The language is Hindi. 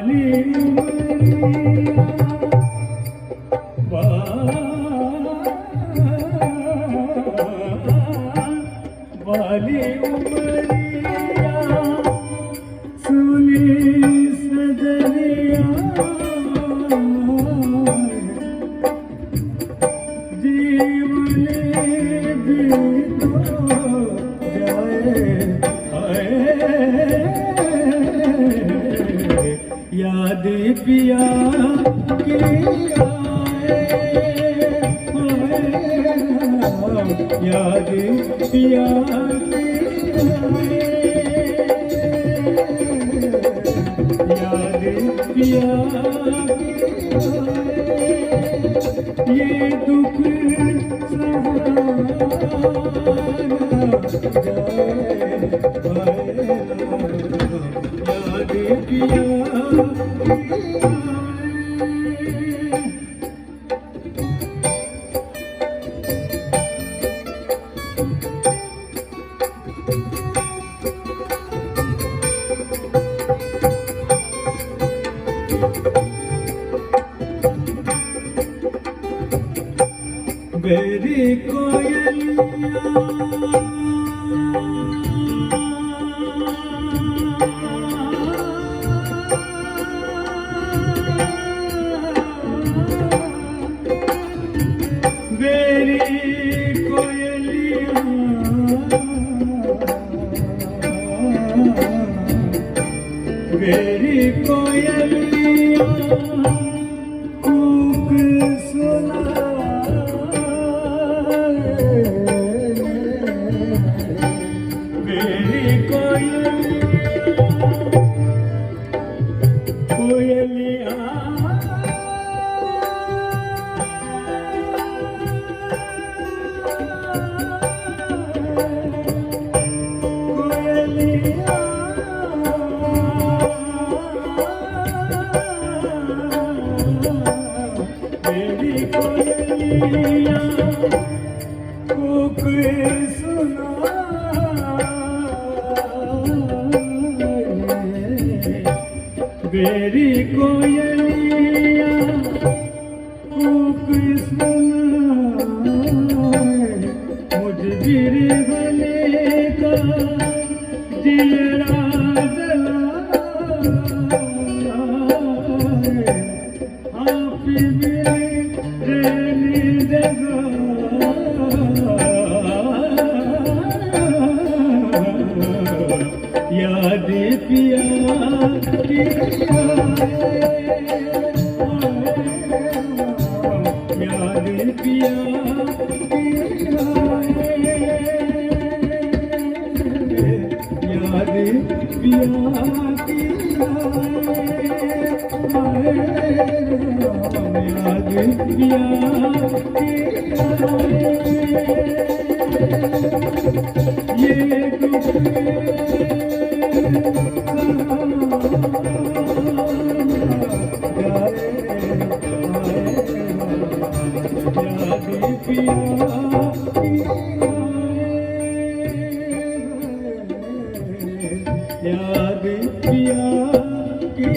वाली उमरिया वाली उमरिया सुनी सजनिया जीवने भी तो जाए याद पिया की आए याद पिया की याद पिया की ये दुख याद पिया मेरी कोयलिया मेरी कोयलिया मेरी कोयलिया कूक सुना मेरी कोयलिया मेरी कोयलिया कूक सुना मेरी कोयलिया कूक सुनाए मुझ बिरहने का दिलरा जलाए आप मेरे रहने जगह याद पिया की याद पिया याद पिया याद पिया ये दुख याद पिया की